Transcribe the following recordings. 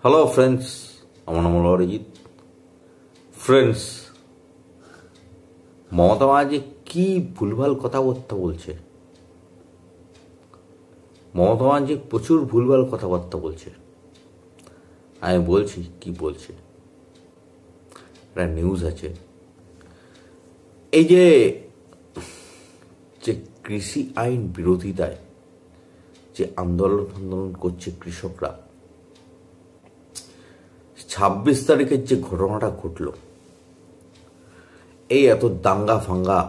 Hello friends, আমার নাম হল অরিজিৎ। ফ্রেন্ডস, মমতা ব্যানার্জি কি ভুলভাল কথাবার্তা বলছে। মমতা ব্যানার্জি প্রচুর ভুলভাল কথাবার্তা বলছে। আমি বলছি কি বলছে। একটা নিউজ আছে, এই যে কৃষি আইন বিরোধিতায় যে আন্দোলন করছে কৃষকরা, 26 তারিখের যে ঘটনাটা ঘটল, এই এত দাঙ্গা ফাঙ্গা,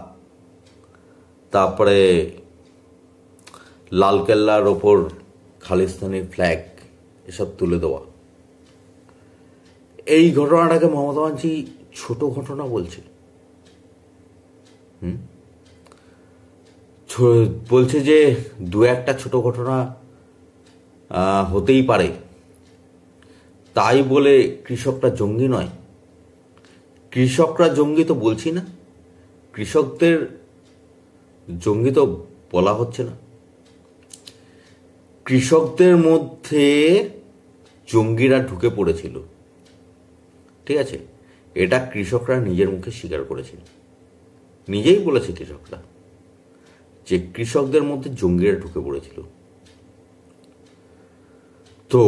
তারপরে লালকেল্লার ওপর খালিস্তানি ফ্ল্যাগ এসব তুলে দেওয়া, এই ঘটনাটাকে মমতা ব্যানার্জি ছোট ঘটনা বলছে। বলছে যে দু একটা ছোট ঘটনা হতেই পারে, তাই বলে কৃষকরা জঙ্গি নয়। কৃষকরা জঙ্গি তো বলছি না, কৃষকদের জঙ্গি তো বলা হচ্ছে না। কৃষকদের মধ্যে জঙ্গিরা ঢুকে পড়েছিল, ঠিক আছে, এটা কৃষকরা নিজের মুখে স্বীকার করেছিল, নিজেই বলেছে কৃষকরা যে কৃষকদের মধ্যে জঙ্গিরা ঢুকে পড়েছিল। তো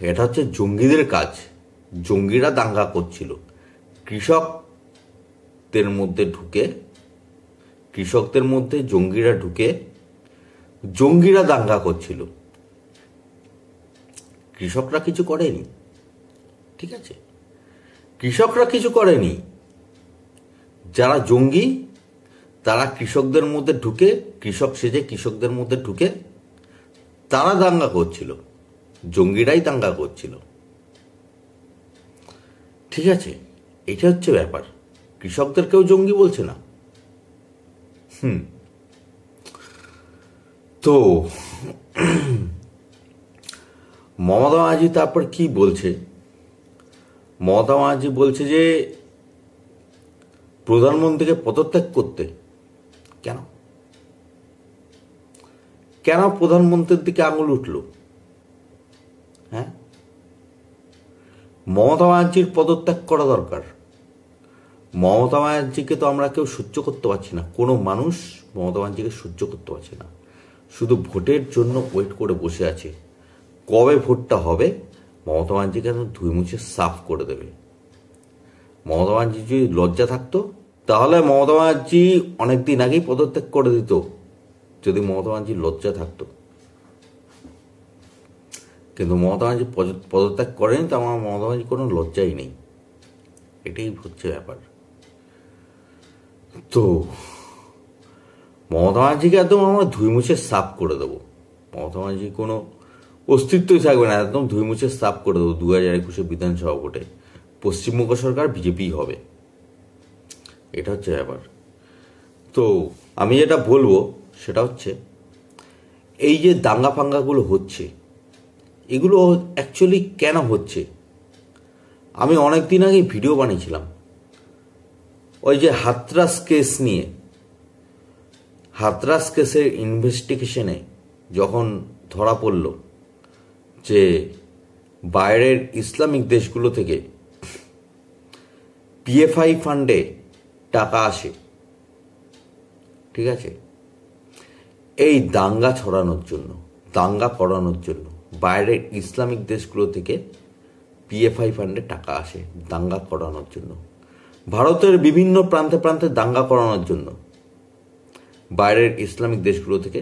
এটা হচ্ছে জঙ্গিদের কাজ, জঙ্গিরা দাঙ্গা করছিল, কৃষকদের মধ্যে জঙ্গিরা ঢুকে জঙ্গিরা দাঙ্গা করছিল, কৃষকরা কিছু করেনি, ঠিক আছে, কৃষকরা কিছু করেনি। যারা জঙ্গি তারা কৃষকদের মধ্যে ঢুকে, কৃষক সেজে কৃষকদের মধ্যে ঢুকে তারা দাঙ্গা করছিল, জঙ্গিরাই দাঙ্গা করছিল, ঠিক আছে। এটা হচ্ছে ব্যাপার, কৃষকদের কেউ জঙ্গি বলছে না। তো মমতা ব্যানার্জি তারপর কি বলছে, মমতা ব্যানার্জি বলছে যে প্রধানমন্ত্রীকে পদত্যাগ করতে। কেন কেন প্রধানমন্ত্রীর দিকে আঙুল উঠল? হ্যাঁ, মমতা ব্যানার্জির পদত্যাগ করা দরকার। মমতা ব্যানার্জিকে তো আমরা কেউ সহ্য করতে পারছি না, কোনো মানুষ মমতা ব্যানার্জিকে সহ্য করতে পারছে না, শুধু ভোটের জন্য ওয়েট করে বসে আছে। কবে ভোটটা হবে, মমতা ব্যানার্জিকে একদম ধুয়ে মুছে সাফ করে দেবে। মমতা ব্যানার্জি যদি লজ্জা থাকতো তাহলে মমতা ব্যানার্জি অনেকদিন আগেই পদত্যাগ করে দিত, যদি মমতা ব্যানার্জির লজ্জা থাকতো। কিন্তু মমতা ব্যানার্জি পদত্যাগ করেনি, তো আমার মমতা ব্যানার্জি কোনো লজ্জাই নেই, এটাই হচ্ছে ব্যাপার। তো মমতা ব্যানার্জিকে একদম আমরা ধুয়ে মুছে সাফ করে দেবো, মমতা ব্যানার্জির কোনো অস্তিত্বই থাকবে না, একদম ধুয়ে মুছে সাফ করে দেবো। 2021 বিধানসভা ভোটে পশ্চিমবঙ্গ সরকার বিজেপি হবে, এটা হচ্ছে ব্যাপার। তো আমি যেটা বলবো সেটা হচ্ছে, এই যে দাঙ্গা ফাঙ্গাগুলো হচ্ছে, এগুলো অ্যাকচুয়ালি কেন হচ্ছে? আমি অনেক দিন আগে ভিডিও বানিয়েছিলাম ওই যে হাথরাস কেস নিয়ে। হাথরাস কেসের ইনভেস্টিগেশনে যখন ধরা পড়ল যে বাইরের ইসলামিক দেশগুলো থেকে পিএফআই ফান্ডে টাকা আসে, ঠিক আছে, এই দাঙ্গা ছড়ানোর জন্য, দাঙ্গা করানোর জন্য বাইরের ইসলামিক দেশগুলো থেকে পিএফআই ফান্ডে টাকা আসে দাঙ্গা করানোর জন্য, ভারতের বিভিন্ন প্রান্তে প্রান্তে দাঙ্গা করানোর জন্য বাইরের ইসলামিক দেশগুলো থেকে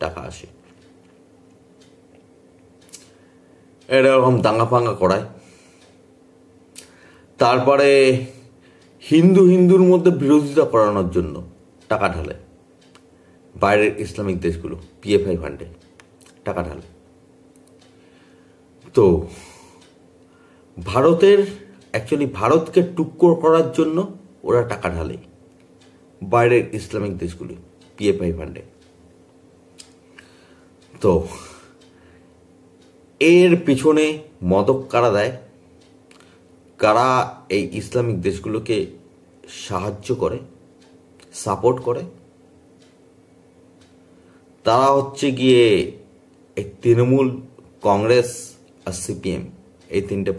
টাকা আসে। এরকম দাঙ্গা ফাঙ্গা করায়, তারপরে হিন্দুর মধ্যে বিরোধিতা করানোর জন্য টাকা ঢালে বাইরের ইসলামিক দেশগুলো, পিএফআই ফান্ডে টাকা ঢালে। তো ভারতকে টুক্কর করার জন্য ওরা টাকা ঢালে বাইরের ইসলামিক দেশগুলি পিএফআই ফান্ডে। তো এর পিছনে মদক কারা দেয়, কারা এই ইসলামিক দেশগুলোকে সাহায্য করে, সাপোর্ট করে? তারা হচ্ছে গিয়ে এই তৃণমূল, কংগ্রেস আর সিপিএম, এই তিনটে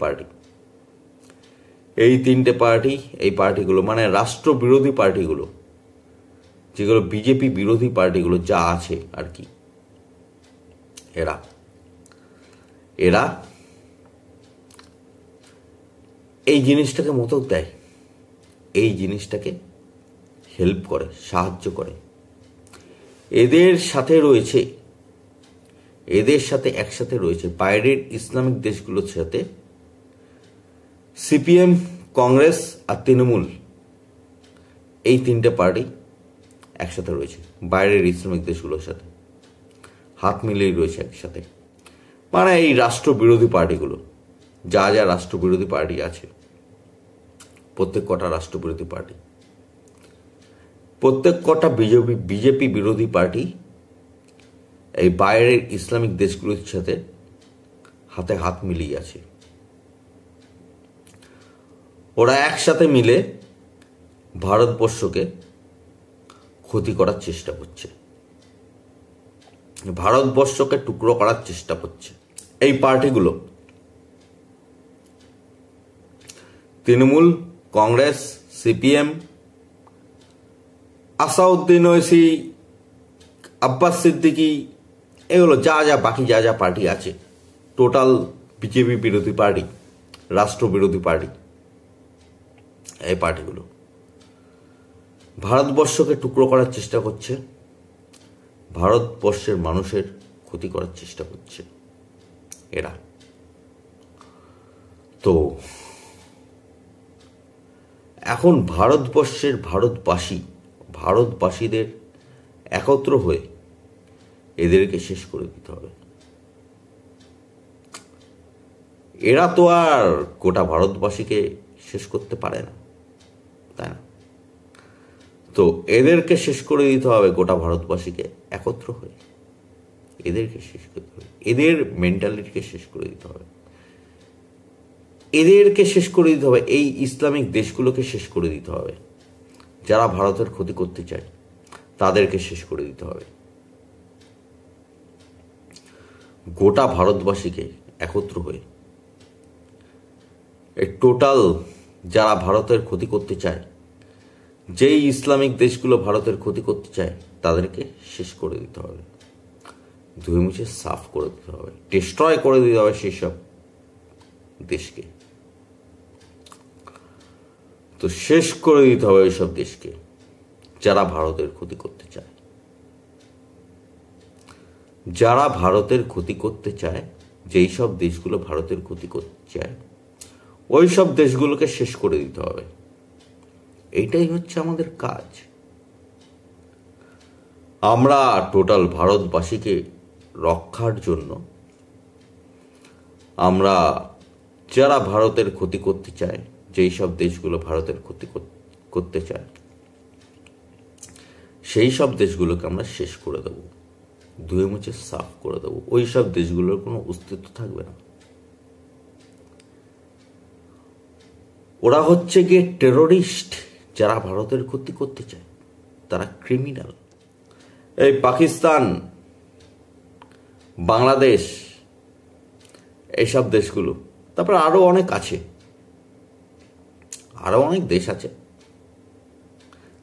পার্টি, এই পার্টিগুলো মানে রাষ্ট্রবিরোধী পার্টিগুলো, যেগুলো বিজেপি বিরোধী পার্টিগুলো যা আছে আর কি, এরা এই জিনিসটাকে মদত দেয়, এই জিনিসটাকে হেল্প করে, সাহায্য করে। এদের সাথে একসাথে রয়েছে বাইরের ইসলামিক দেশগুলোর সাথে সিপিএম, কংগ্রেস আর তৃণমূল, এই তিনটে পার্টি একসাথে রয়েছে বাইরের ইসলামিক দেশগুলোর সাথে, হাত মিলিয়ে রয়েছে একসাথে। মানে এই রাষ্ট্রবিরোধী পার্টিগুলো, যা যা রাষ্ট্রবিরোধী পার্টি আছে, প্রত্যেক কটা রাষ্ট্রবিরোধী পার্টি, প্রত্যেক কটা বিজেপি বিরোধী পার্টি এই বাইরের ইসলামিক দেশগুলোর সাথে হাতে হাত মিলিয়ে আছে। ওরা একসাথে মিলে ভারতবর্ষকে ক্ষতি করার চেষ্টা করছে, ভারতবর্ষকে টুকরো করার চেষ্টা করছে। এই পার্টিগুলো তৃণমূল, কংগ্রেস, সিপিএম, আসাউদ্দিন ওয়েসি, আব্বাস সিদ্দিকি, এগুলো যা বাকি যা পার্টি আছে, টোটাল বিজেপি বিরোধী পার্টি, রাষ্ট্রবিরোধী পার্টি, এই পার্টিগুলো ভারতবর্ষকে টুকরো করার চেষ্টা করছে, ভারতবর্ষের মানুষের ক্ষতি করার চেষ্টা করছে এরা। তো এখন ভারতবাসীদের একত্র হয়ে এদেরকে শেষ করে দিতে হবে। এরা তো আর গোটা ভারতবাসীকে শেষ করতে পারে না, তাই না? তো এদেরকে শেষ করে দিতে হবে, গোটা ভারতবাসীকে একত্র হয়ে এদেরকে শেষ করতে হবে, এদের মেন্টালিটিকে শেষ করে দিতে হবে, এদেরকে শেষ করে দিতে হবে, এই ইসলামিক দেশগুলোকে শেষ করে দিতে হবে। যারা ভারতের ক্ষতি করতে চায় তাদেরকে শেষ করে দিতে হবে। গোটা ভারতবাসীকে একত্র হয়ে এই টোটাল যারা ভারতের ক্ষতি করতে চায়, যেই ইসলামিক দেশগুলো ভারতের ক্ষতি করতে চায়, তাদেরকে শেষ করে দিতে হবে, ধুয়ে মুছে সাফ করে দিতে হবে, ডিস্ট্রয় করে দিতে হবে সেই সব দেশকে। তো শেষ করে দিতে হবে ওইসব দেশকে যারা ভারতের ক্ষতি করতে চায়, যারা ভারতের ক্ষতি করতে চায়, যেই সব দেশগুলো ভারতের ক্ষতি করতে চায়, ওই সব দেশগুলোকে শেষ করে দিতে হবে। এইটাই হচ্ছে আমাদের কাজ। আমরা টোটাল ভারতবাসীকে রক্ষার জন্য, আমরা যারা ভারতের ক্ষতি করতে চায়, যেই সব দেশগুলো ভারতের ক্ষতি করতে চায়, সেই সব দেশগুলোকে আমরা শেষ করে দেব, ধুয়ে মুছে সাফ করে দেব। ওই সব দেশগুলোর কোনো অস্তিত্ব থাকবে না। ওরা হচ্ছে গিয়ে টেরোরিস্ট, যারা ভারতের ক্ষতি করতে চায় তারা ক্রিমিনাল। এই পাকিস্তান, বাংলাদেশ, এইসব দেশগুলো, তারপর আরো অনেক আছে, আরো অনেক দেশ আছে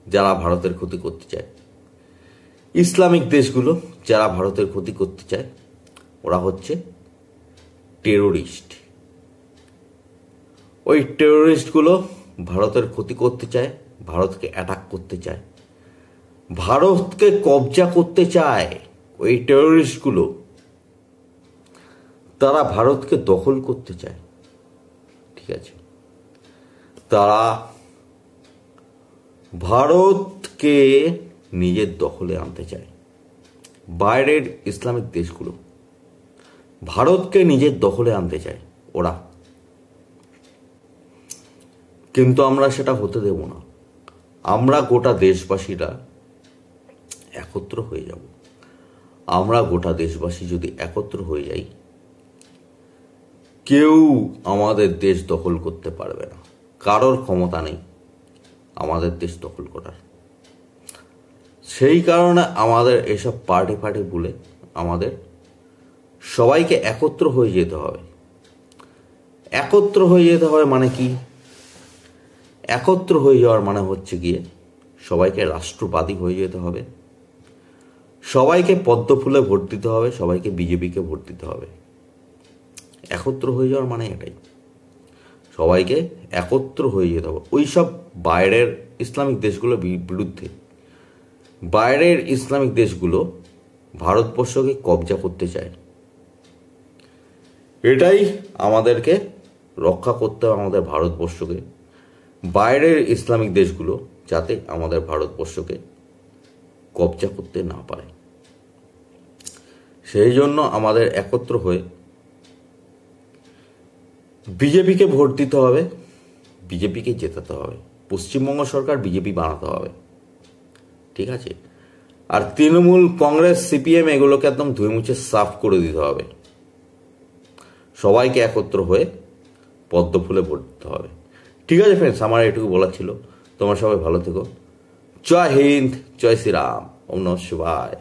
যারা ভারতের ক্ষতি করতে চায়। ইসলামিক দেশগুলো যারা ভারতের ক্ষতি করতে চায়, ওরা হচ্ছে টেরোরিস্ট। ওই টেরোরিস্টগুলো ভারতের ক্ষতি করতে চায়, ভারতকে অ্যাটাক করতে চায়, ভারতকে কবজা করতে চায়। ওই টেরোরিস্টগুলো তারা ভারতকে দখল করতে চায়, ঠিক আছে? তারা ভারতকে নিজের দখলে আনতে চায়। বাইরের ইসলামিক দেশগুলো ভারতকে নিজের দখলে আনতে চায় ওরা, কিন্তু আমরা সেটা হতে দেব না। আমরা গোটা দেশবাসীরা একত্র হয়ে যাব। আমরা গোটা দেশবাসী যদি একত্র হয়ে যাই, কেউ আমাদের দেশ দখল করতে পারবে না। কারোর ক্ষমতা নেই আমাদের দেশ দখল করার। সেই কারণে আমাদের এসব পার্টি বলে আমাদের সবাইকে একত্র হয়ে যেতে হবে। একত্র হয়ে যেতে হবে মানে কি? একত্র হয়ে যাওয়ার মানে হচ্ছে গিয়ে সবাইকে রাষ্ট্রবাদী হয়ে যেতে হবে, সবাইকে পদ্ম ফুলে ভোট দিতে হবে, সবাইকে বিজেপিকে ভোট দিতে হবে। একত্র হয়ে যাওয়ার মানে এটাই, সবাইকে একত্র হয়ে যেতে হবে ওই সব বাইরের ইসলামিক দেশগুলোর বিরুদ্ধে। বাইরের ইসলামিক দেশগুলো ভারতবর্ষকে কবজা করতে চায়, এটাই আমাদেরকে রক্ষা করতে হবে, আমাদের ভারতবর্ষকে। বাইরের ইসলামিক দেশগুলো যাতে আমাদের ভারতবর্ষকে কবজা করতে না পারে, সেই জন্য আমাদের একত্র হয়ে বিজেপিকে ভোট দিতে হবে, বিজেপিকে জেতাতে হবে, পশ্চিমবঙ্গ সরকার বিজেপি বানাতে হবে, ঠিক আছে? আর তৃণমূল, কংগ্রেস, সিপিএম এগুলোকে একদম ধুয়ে মুছে সাফ করে দিতে হবে। সবাইকে একত্র হয়ে পদ্ম ফুলে ভোট দিতে হবে। ঠিক আছে ফ্রেন্ডস, আমার এটুকু বলার ছিল। তোমরা সবাই ভালো থেকো। জয় হিন্দ, জয় শ্রীরাম, ওম নমঃ শিবায়।